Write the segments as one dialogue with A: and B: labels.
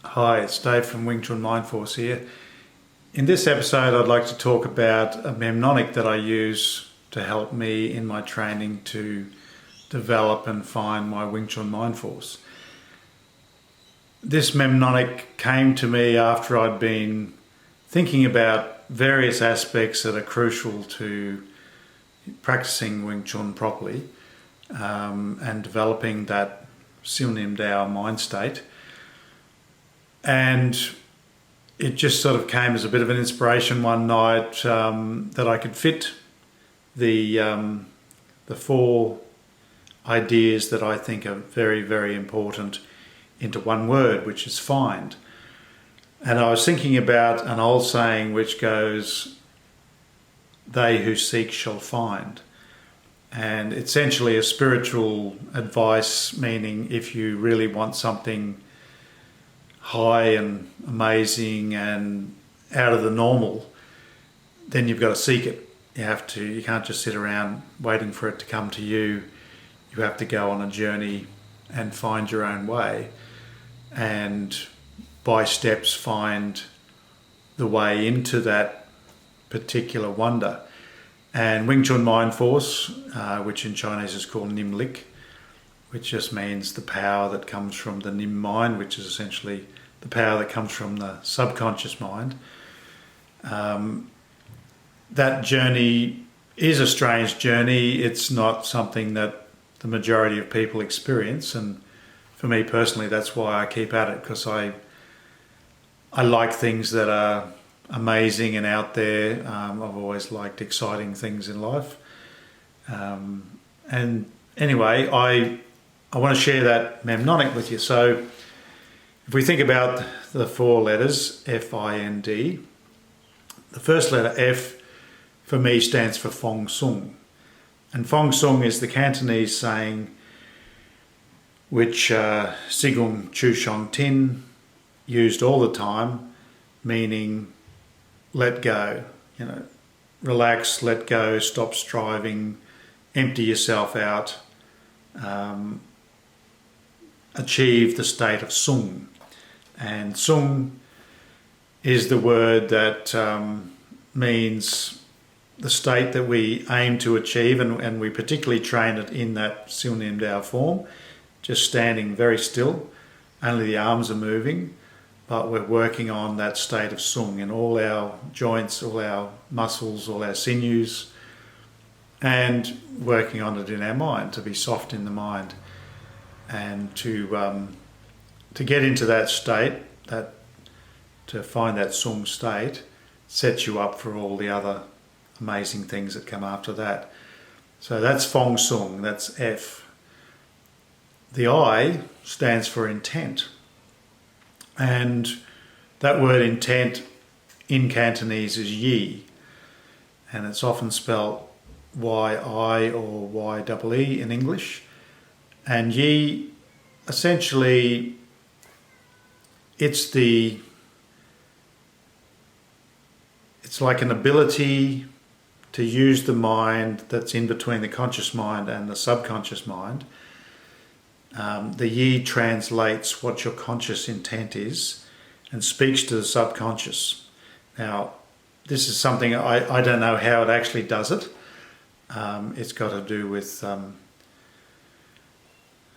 A: Hi, it's Dave from Wing Chun Mind Force here. In this episode, I'd like to talk about a mnemonic that I use to help me in my training to develop and find my Wing Chun Mind Force. This mnemonic came to me after I'd been thinking about various aspects that are crucial to practicing Wing Chun properly and developing that Sim Dao mind state. And it just sort of came as a bit of an inspiration one night that I could fit the four ideas that I think are very, very important into one word, which is find. And I was thinking about an old saying which goes, "They who seek shall find." And essentially a spiritual advice, meaning if you really want something high and amazing and out of the normal, then you've got to seek it. You can't just sit around waiting for it to come to you. You have to go on a journey and find your own way, and by steps find the way into that particular wonder. And Wing Chun Mind Force, which in Chinese is called mnemonic, which just means the power that comes from the Nim mind, which is essentially the power that comes from the subconscious mind. That journey is a strange journey. It's not something that the majority of people experience, and for me personally, that's why I keep at it, because I like things that are amazing and out there. I've always liked exciting things in life. And anyway, I want to share that mnemonic with you. So if we think about the four letters, F.I.N.D, the first letter F for me stands for Fong Sung. And Fong Sung is the Cantonese saying which Sigung Chu Shong Tin used all the time, meaning let go, relax, let go, stop striving, empty yourself out, achieve the state of Sung. And Sung is the word that means the state that we aim to achieve, and we particularly train it in that Sim Dao form, just standing very still, only the arms are moving, but we're working on that state of Sung in all our joints, all our muscles, all our sinews, and working on it in our mind, to be soft in the mind, and to get into that state, to find that Sung state, sets you up for all the other amazing things that come after that. So that's Fong Sung, that's F. The I stands for intent. And that word intent in Cantonese is yi, and it's often spelled Y-I or Y-E-E in English. And yi, essentially, it's like an ability to use the mind that's in between the conscious mind and the subconscious mind. The yi translates what your conscious intent is and speaks to the subconscious. Now, this is something I don't know how it actually does it. It's got to do with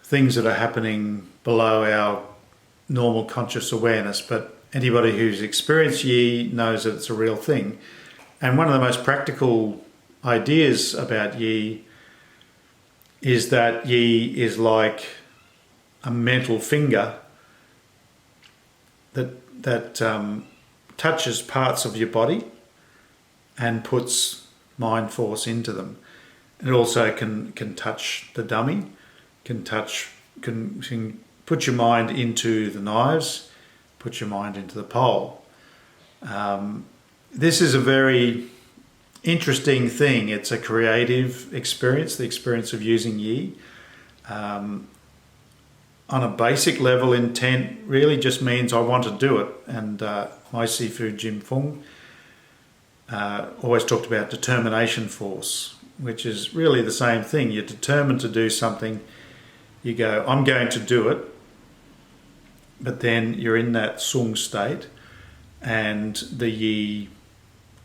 A: things that are happening below our normal conscious awareness, but anybody who's experienced yi knows that it's a real thing. And one of the most practical ideas about yi is that yi is like a mental finger that touches parts of your body and puts mind force into them. It also can touch the dummy, can put your mind into the knives, put your mind into the pole. This is a very interesting thing. It's a creative experience, the experience of using yi. On a basic level, intent really just means I want to do it. And my Sifu Jim Fung always talked about determination force, which is really the same thing. You're determined to do something. You go, I'm going to do it. but then you're in that sung state, and the yi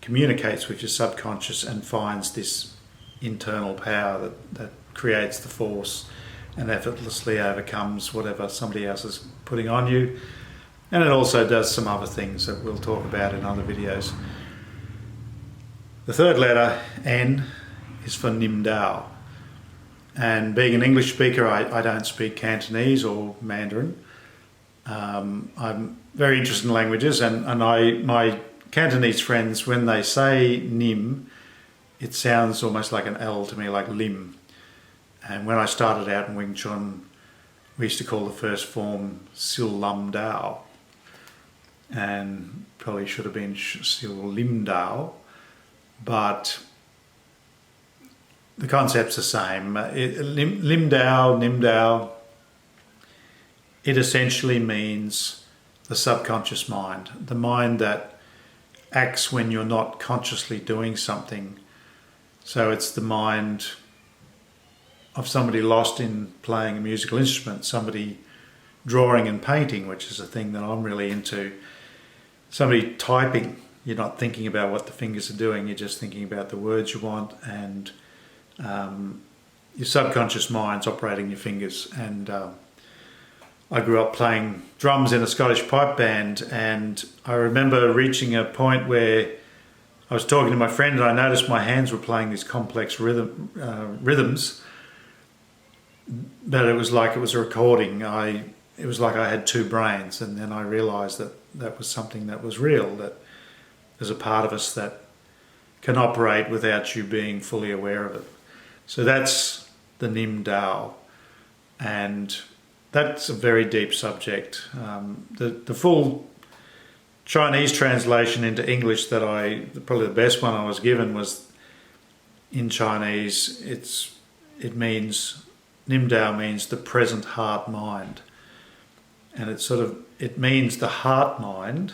A: communicates with your subconscious and finds this internal power that creates the force and effortlessly overcomes whatever somebody else is putting on you. And it also does some other things that we'll talk about in other videos. The third letter, N, is for Nim Dao. And being an English speaker, I don't speak Cantonese or Mandarin. I'm very interested in languages, and my Cantonese friends, when they say Nim, it sounds almost like an L to me, like Lim. And when I started out in Wing Chun, we used to call the first form Sil Lam Dao, and probably should have been Sil Lim Dao, but the concept's the same. Lim Dao, Nim Dao, it essentially means the subconscious mind, the mind that acts when you're not consciously doing something. So it's the mind of somebody lost in playing a musical instrument, somebody drawing and painting, which is a thing that I'm really into, somebody typing. You're not thinking about what the fingers are doing, you're just thinking about the words you want, and your subconscious mind's operating your fingers. And I grew up playing drums in a Scottish pipe band, and I remember reaching a point where I was talking to my friend and I noticed my hands were playing these complex rhythms, but it was like it was a recording. It was like I had two brains, and then I realised that was something that was real, that there's a part of us that can operate without you being fully aware of it. So that's the Nim Dao, and that's a very deep subject. The full Chinese translation into English probably the best one I was given was in Chinese. It means, Nim Dao means the present heart mind, and it means the heart mind,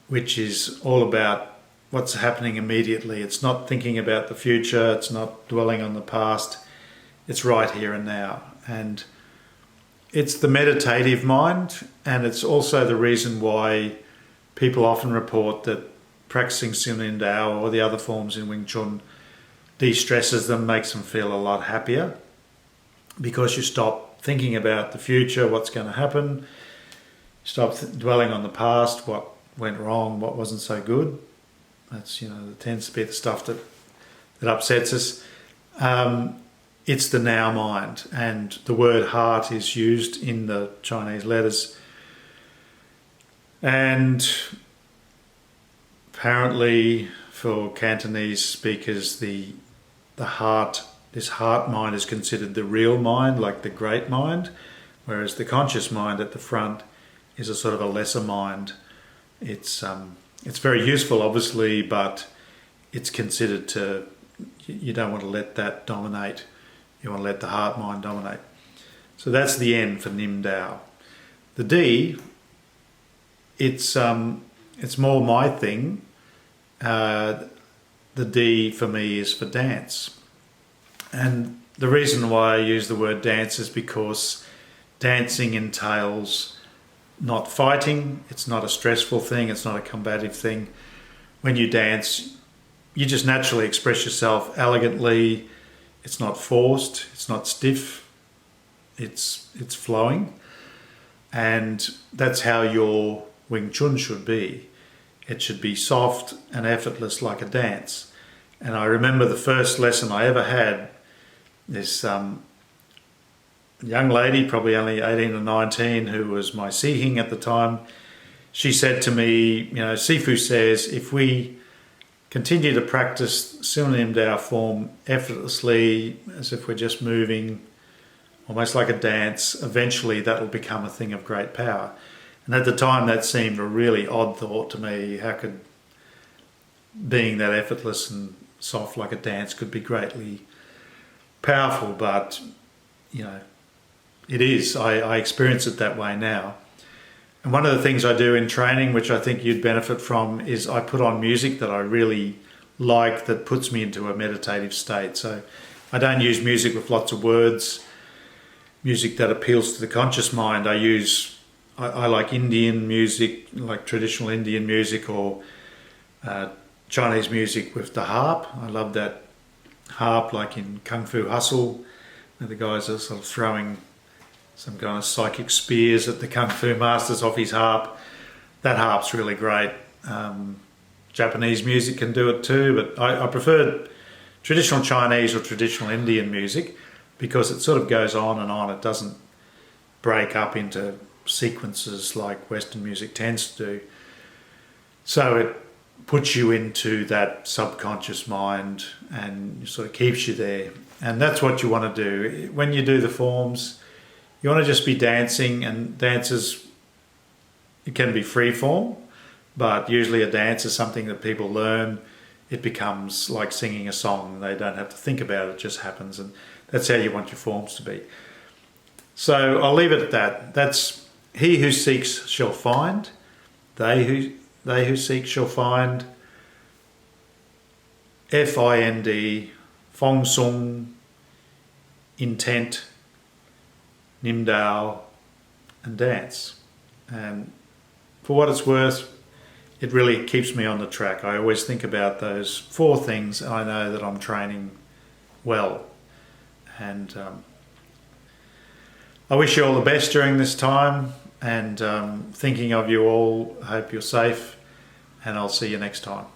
A: which is all about what's happening immediately. It's not thinking about the future, it's not dwelling on the past, it's right here and now. And it's the meditative mind, and it's also the reason why people often report that practicing Nim Dao or the other forms in Wing Chun de-stresses them, makes them feel a lot happier, because you stop thinking about the future, what's going to happen, stop dwelling on the past, what went wrong, what wasn't so good. That's, that tends to be the stuff that upsets us. It's the now mind, and the word heart is used in the Chinese letters. And apparently for Cantonese speakers, the heart, this heart mind is considered the real mind, like the great mind, whereas the conscious mind at the front is a sort of a lesser mind. It's very useful, obviously, but it's considered you don't want to let that dominate. You want to let the heart mind dominate. So that's the N for Nim Dao. The D, it's more my thing. The D for me is for dance. And the reason why I use the word dance is because dancing entails not fighting. It's not a stressful thing. It's not a combative thing. When you dance, you just naturally express yourself elegantly. It's not forced. It's not stiff. It's flowing. And that's how your Wing Chun should be. It should be soft and effortless like a dance. And I remember the first lesson I ever had, this young lady, probably only 18 or 19, who was my sihing at the time. She said to me, Sifu says, if we continue to practice Nim Dao form effortlessly, as if we're just moving, almost like a dance, eventually that will become a thing of great power. And at the time that seemed a really odd thought to me. How could being that effortless and soft like a dance could be greatly powerful? But, it is. I experience it that way now. And one of the things I do in training, which I think you'd benefit from, is I put on music that I really like, that puts me into a meditative state. So I don't use music with lots of words, music that appeals to the conscious mind. I use I like Indian music, like traditional Indian music, or Chinese music with the harp. I love that harp, like in Kung Fu Hustle, where the guys are sort of throwing some kind of psychic spears at the Kung Fu masters off his harp. That harp's really great. Japanese music can do it too, but I prefer traditional Chinese or traditional Indian music because it sort of goes on and on. It doesn't break up into sequences like Western music tends to do. So it puts you into that subconscious mind and sort of keeps you there. And that's what you want to do. When you do the forms, you want to just be dancing, and dances, it can be free form, but usually a dance is something that people learn. It becomes like singing a song. They don't have to think about it, it just happens, and that's how you want your forms to be. So I'll leave it at that. That's he who seeks shall find. They who seek shall find. F.I.N.D, Fong Sung, intent, Nim Dao, and dance. And for what it's worth, it really keeps me on the track. I always think about those 4 things, and I know that I'm training well. And I wish you all the best during this time, and thinking of you all. I hope you're safe, and I'll see you next time.